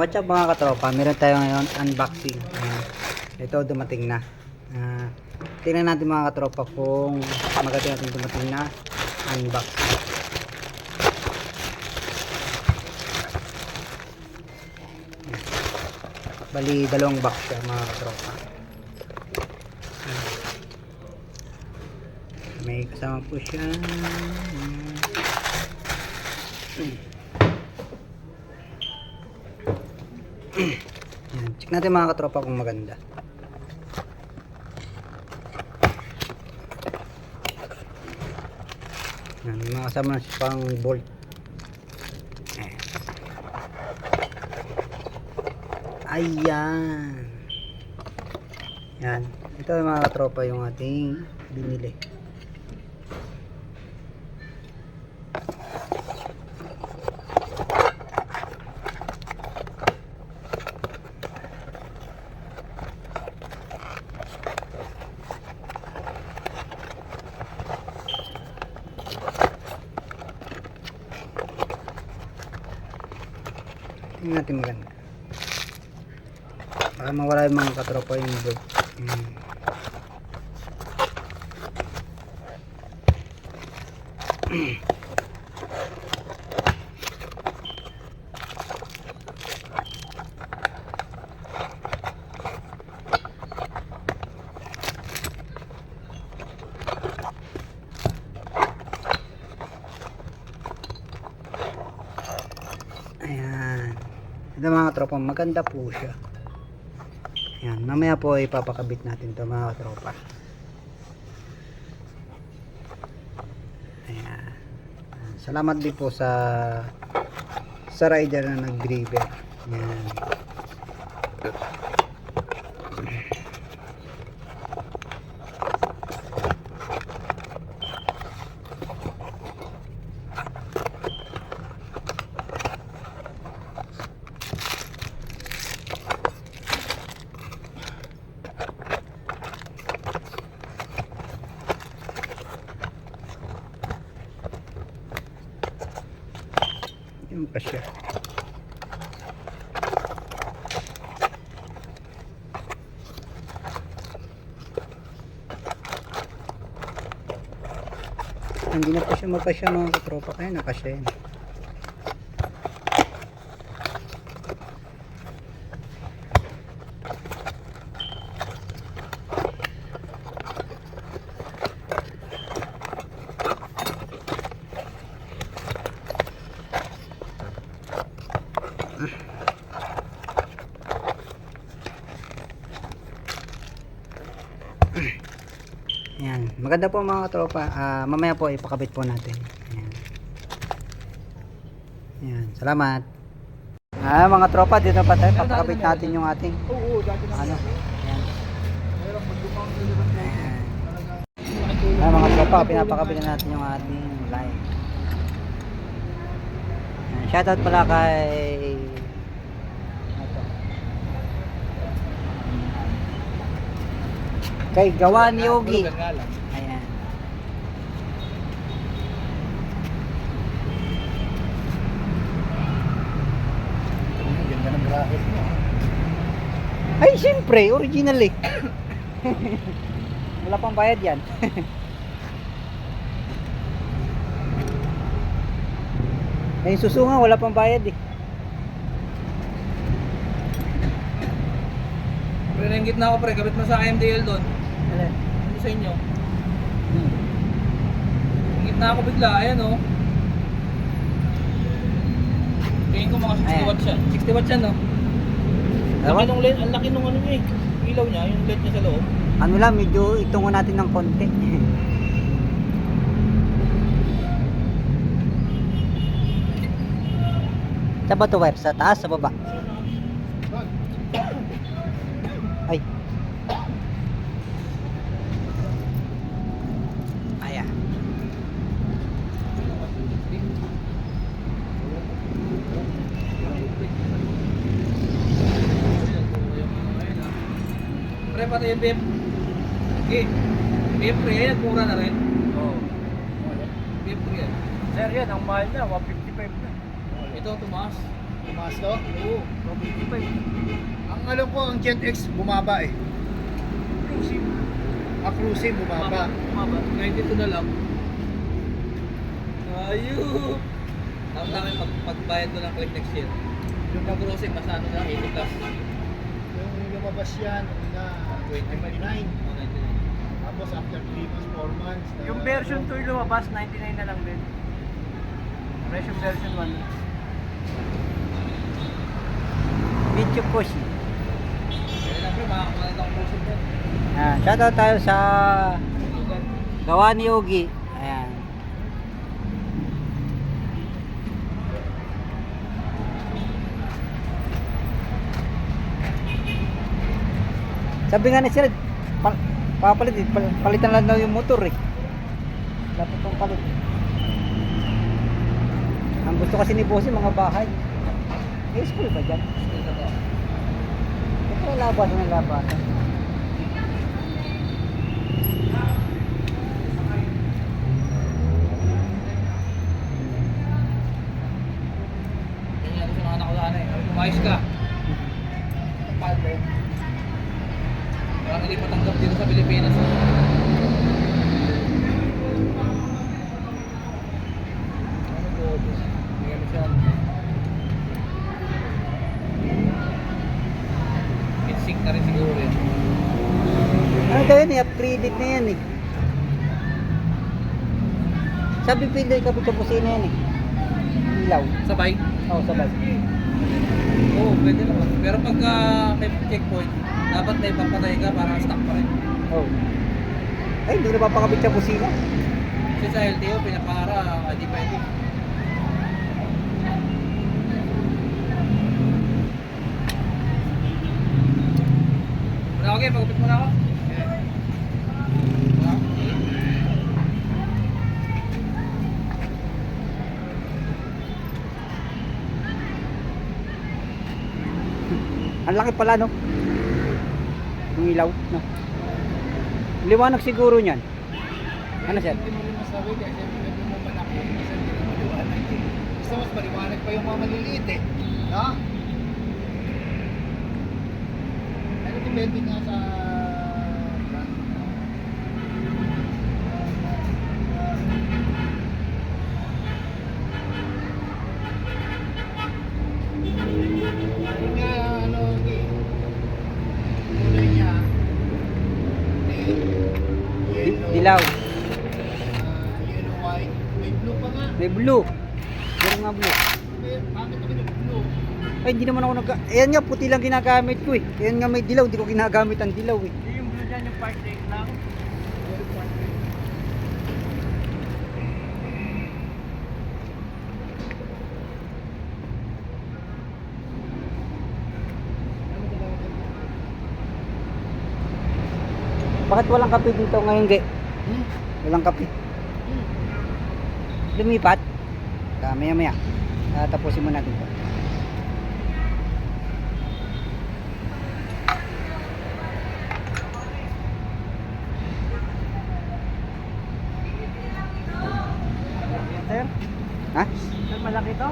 What's up mga katropa, meron tayo ngayon unboxing. Ito dumating na. Tingnan natin mga katropa kung maganda natin dumating na unboxing. Bali dalawang box siya mga katropa. May kasama po siya. Yan. Check natin mga katropa kung maganda. Yan, may mga kasama na siya pang bolt. Ayan. Yan. Ito mga katropa yung ating binili. Tingnan natin maganda. Para mawala yung mga katropa yung bolt. Ayan. Ito mga katropa, maganda po siya. Ayan, mamaya po ipapakabit natin ito mga katropa. Ayan. Salamat din po sa rider na nag-deliver. Ayan. Yung pa siya. Hindi na pa siya magkasya mga katropa, kaya nakasya yan. Ayan. Maganda po mga katropa. Mamaya po ipakabit po natin. Ayan. Ayan. Salamat. Mga tropa, dito pa tayo. Papakabit natin yung ating ano. Ayan. Mga tropa, pinapakabit natin yung ating line. Ayan. Shoutout pala kay Gawan Yogi. Ayan. Ganda ng graphic mo. Ay, siyempre, original eh. Wala pang bayad yan. Ay, susunga, wala pang bayad eh. Pre, nainggit na ako pre, kabit mo sa MDL doon. Ano sa inyo? Nainggit na ako bigla, ayan o. Tingin ko mga 60 watts yan. 60 watts yan no? Ang laki nung ano niya eh. Ilaw niya, yung LED niya sa loob. Ano lang, medyo itungo natin ng konti. Sa ba ito wire? Sa taas, sa baba? Ay. Ayan. Pre, pati yung BF. Okay. BF pre, yan, mura na rin. Oo. BF pre yan. Sir, yan, ang mahal na, 155 na. Ito ang tumaas. Tumaas to? Oo, 255. Ang alam ko, ang Gen X bumaba eh. Cruising. Cruising bumaba. Bumaba. 92 na lang. Ayun. Tapos namin pagbayad ko ng click next year. Yung pag-cruising, mas ano na, 80 plus. Yung lumabas yan, na 29. Oh, 99. Tapos after 3 months, 4 months. Yung version 2 yung lumabas, 99 na lang din. Fresh yung version 1. Mitsubishi. Kaya lang bro, makakakuha na akong cruising doon. Shoutout tayo sa gawa ni Yogi. Ayan. Sabi nga ni Sir, papalit, palitan lang daw yung motor eh. Dapat pong palit. Ang gusto kasi ni Bossy, mga bahay. May school ba dyan? School na to. Ito na labasan ng labasan. Yan yan, gusto ng anak ko sana eh. Umayos ka. Tapal bro. Parang hindi patanggap dito sa Pilipinas. Ano po? Hindi kami siya. Insync na rin siguro yun. Ano gawin eh, upgraded na yan eh. Sabi pili ka sa kusina yan eh. Ilaw. Sabay? Oo, sabay. Oo, pwede naman. Pero pagka may checkpoint, dapat may papatay ka para stuck pa rin. Oo. Ay, hindi na papakabit sa kusina. Kasi sa LTO, pinapara, hindi pwede. Wala, okay, magupit muna ako. Wala. Ang laki pala no. Yung ilaw, no. Liwanag siguro niyan. Ano sir? Hindi mo rin masabi kasi pwede mo malaki. Kasi hindi mo maliwanag eh. Gusto mas maliwanag pa yung mga maliliit eh. No? Ano depende nga sa brand. Yung nga ano eh. Kulay niya. Yellow. Dilaw. Yellow white. May blue pa nga. May blue. Meron nga blue. Bakit naman yung blue? Ay, hindi naman ako ayan nga, puti lang ginagamit ko eh. Ayan nga may dilaw, hindi ko ginagamit ang dilaw eh. Yung blue dyan, yung part 8 lang. Bakit walang kape dito ngayon, Ge? Walang kape. Lumipat. Maya maya. Tapusin mo natin to. Sir, Ha? sir malaki to?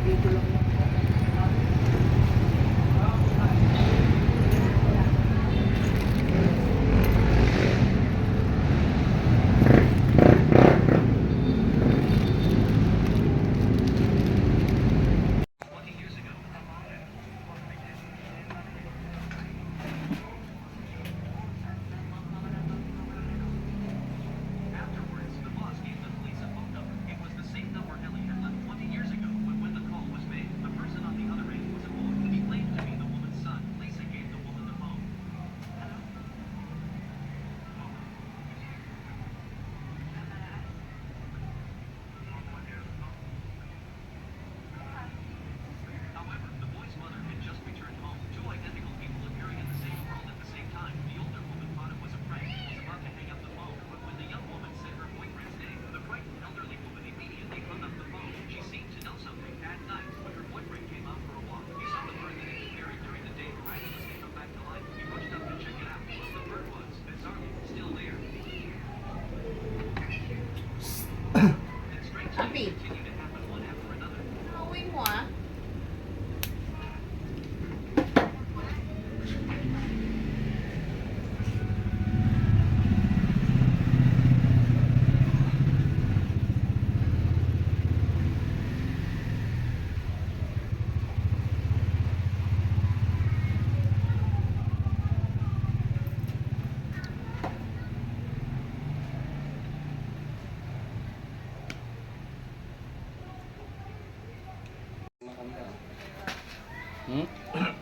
Dito lang.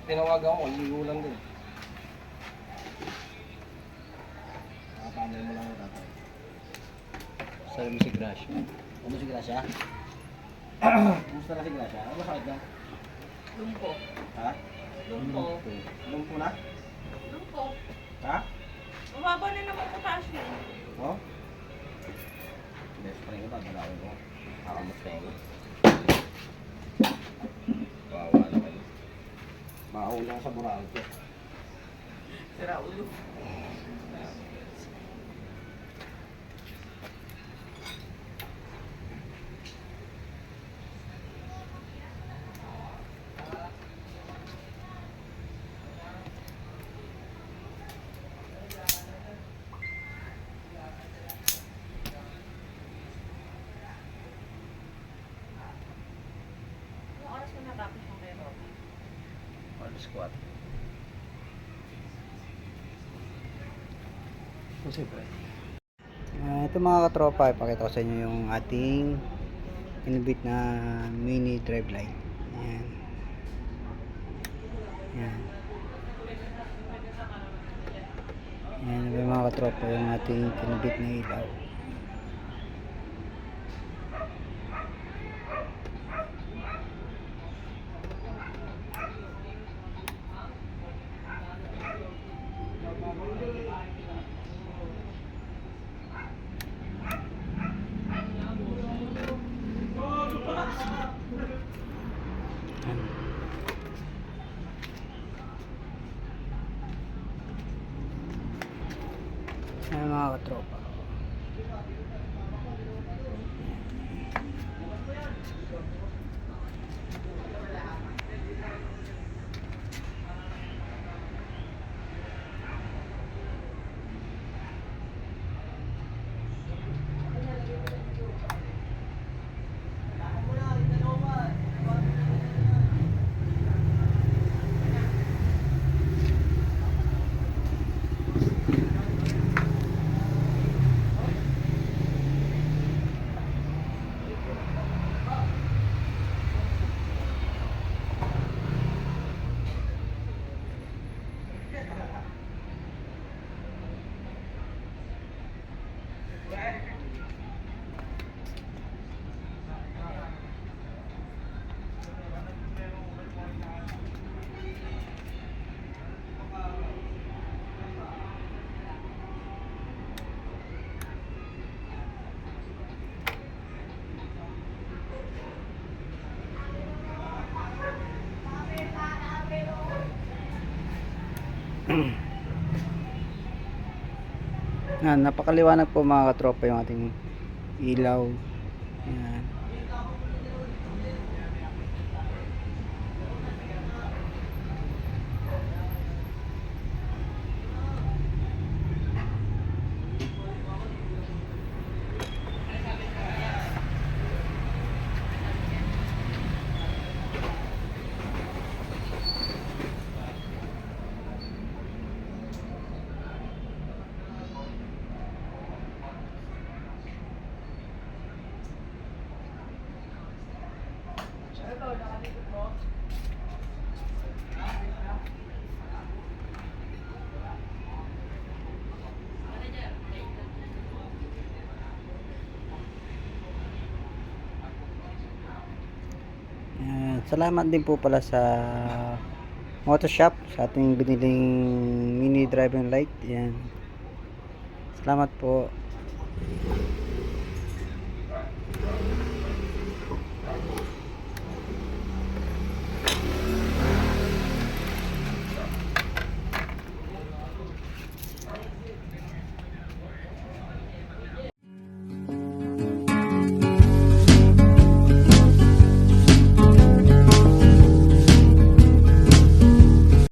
Tinawagan ko, ligo lang din. Nakapandal mo lang yung tatay. Sabi mo si Gracia. Ano si Gracia? Kumusta na si Gracia? Ano sakit ka? Lumpo. Ha? Lumpo. Lumpo na? Lumpo. Ha? Mababa na naman potassium. Oh? Best friend ko ba? Dalawin ko. Nakamus kayo. Bawa na kayo. Makauna sa Boracay. Sira ulo. Anong oras mo natapos yung kay Robby? Alas 4. Siyempre. Ito mga katropa, ipakita ko sa inyo yung ating inubit na mini drive light. Ayan. Ayan. Ayan yung mga katropa, yung ating kinubit na ilaw. Ayan mga katropa. Yan, napakaliwanag po mga katropa yung ating ilaw. Yan. Salamat din po pala sa Motoshop sa ating biniling mini driving light. Yan. Salamat po.